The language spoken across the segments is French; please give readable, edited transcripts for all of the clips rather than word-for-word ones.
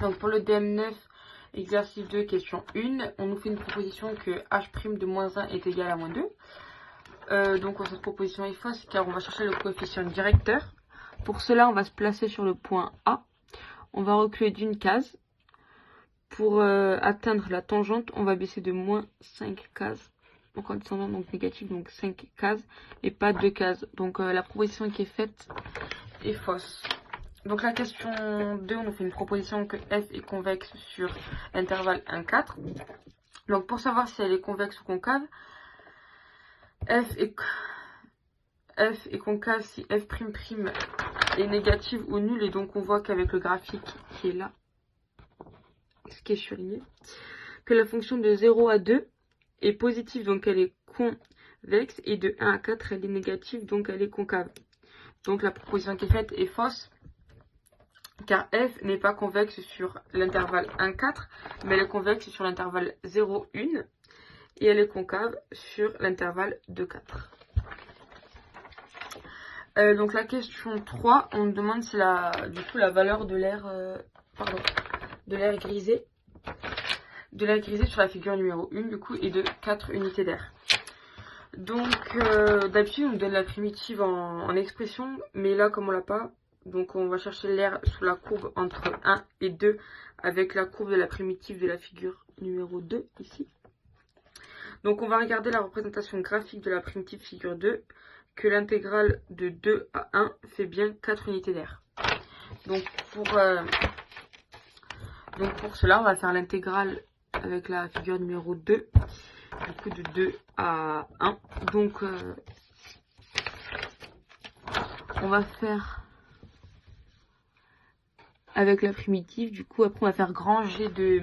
Donc pour le DM9, exercice 2, question 1, on nous fait une proposition que h' de moins 1 est égal à moins 2. Donc cette proposition est fausse car on va chercher le coefficient directeur. Pour cela, on va se placer sur le point A. On va reculer d'une case. Pour atteindre la tangente, on va baisser de moins 5 cases. Donc en descendant, donc négatif, donc 5 cases et pas 2 cases. Donc la proposition qui est faite est fausse. Donc la question 2, on nous fait une proposition que f est convexe sur l'intervalle 1, 4. Donc pour savoir si elle est convexe ou concave, f est concave si f'' est négative ou nulle. Et donc on voit qu'avec le graphique qui est là, ce qui est surligné, que la fonction de 0 à 2 est positive, donc elle est convexe, et de 1 à 4, elle est négative, donc elle est concave. Donc la proposition qui est faite est fausse, car f n'est pas convexe sur l'intervalle 1, 4, mais elle est convexe sur l'intervalle 0, 1, et elle est concave sur l'intervalle 2, 4. Donc la question 3, on demande si la valeur de l'air grisé sur la figure numéro 1 du coup est de 4 unités d'air. Donc d'habitude on nous donne la primitive en expression, mais là comme on l'a pas, donc on va chercher l'air sous la courbe entre 1 et 2 avec la courbe de la primitive de la figure numéro 2 ici. Donc on va regarder la représentation graphique de la primitive figure 2, que l'intégrale de 2 à 1 fait bien 4 unités d'air. Donc pour cela, on va faire l'intégrale avec la figure numéro 2, du coup de 2 à 1. Donc on va faire avec la primitive, du coup après on va faire grand G de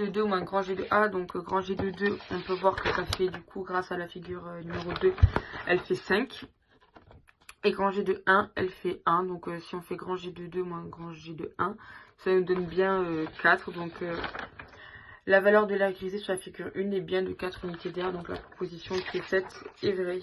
2 moins grand G de A. Donc grand G de 2, on peut voir que ça fait du coup grâce à la figure numéro 2, elle fait 5. Et grand G de 1, elle fait 1. Donc si on fait grand G de 2 moins grand G de 1, ça nous donne bien 4. Donc la valeur de l'air grisé sur la figure 1 est bien de 4 unités d'air. Donc la proposition qui est faite est vraie.